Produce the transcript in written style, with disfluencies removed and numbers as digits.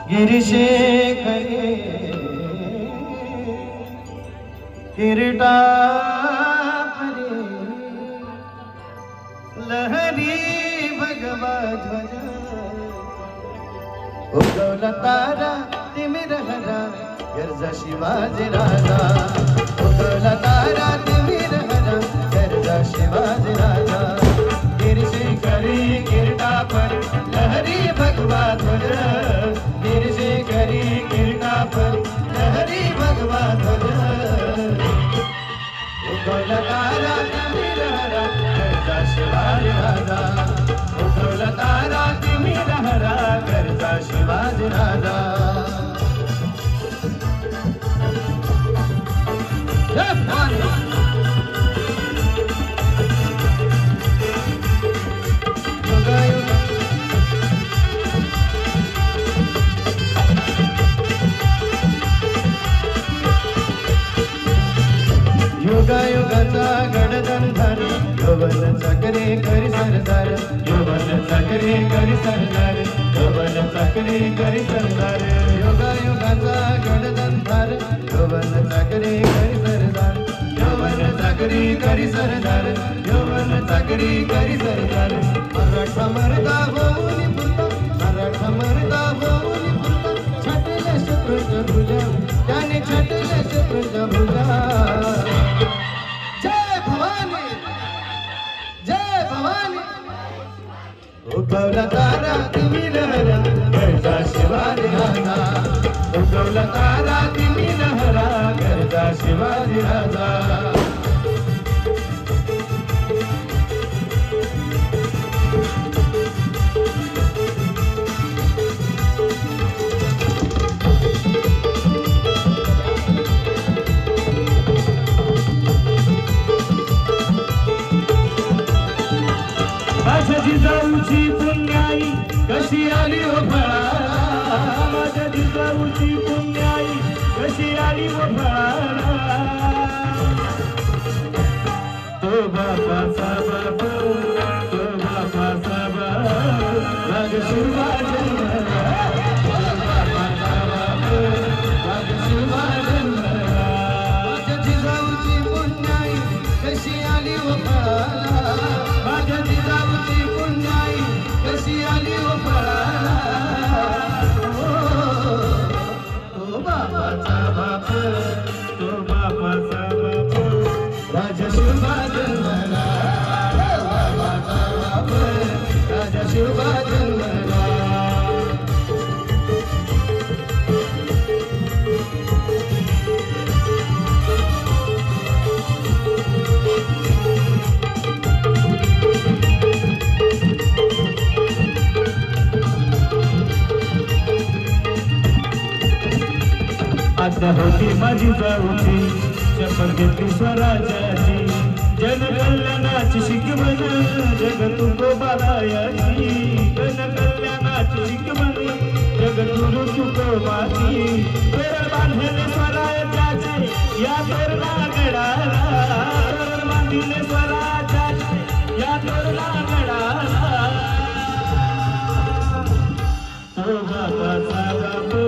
गिरिशेखरे किरीटा परे लहरी भगवा ध्वज उगवला तारा तिमिर हरा गर्जा शिवाजी राजा उगवला तारा तिमिर हरा गर्जा शिवाजी राजा गिरिशेखरी किरीटा पर लहरी भगवा ध्वज गिरिशेखरी किरीटा पर लहरी भगवा ध्वज उगवला तारा तिमिर हरा गर्जा शिवाजी राजा उगवला तारा तिमिर हरा गर्जा शिवाजी राजा युगायुगाचा गडगंधार यौवन चक्रे करी सरदार यौवन चक्रे करी सरदार यौवन चक्रे करी सरदार युगायुगाचा गडगंधार यौवन चक्रे करी सरदार यौवन चक्रे करी सरदार यौवन चक्रे करी सरदार मराठा मर्दा होऊन पुरता मराठा मर्दा होऊन पुरता छाटले शत्रूच्या भुजा त्याने छाटले शत्रूच्या भुजा उगवला तारा तिमिर हरा गर्जा शिवाजी राजा उगवला तारा तिमिर हरा गर्जा शिवाजी राजा माझ्या जिजाऊची पुण्याई कशी आली हो फळाला माझ्या जिजाऊची पुण्याई कशी आली हो फळाला तो बापाचा बाप तो बापाचा बाप राग शिवाजी बापाचा बाप राग शिवाजी माझ्या जिजाऊची पुण्याई कशी आली हो फळाला माझ्या जिजाऊची पुण्याई कशी आली हो फळाला तो बापाचा बाप तो बापाचा बाप राजा शिवबा जन्मला बापाचा बाप राजा शिवबा जन्मला आज्ञा होती माझी जाऊची शपथ घेतली स्वराज्याची जनकल्याणाची शिकवण जग तुकोबारायाची जनकल्याणाची शिकवण जग तुकोबाची तोरण बांधले स्वराज्याचे या तोरणा गडाला तोरण बांधले स्वराज्याचे या तोरणा गडाला तो बापाचा बाप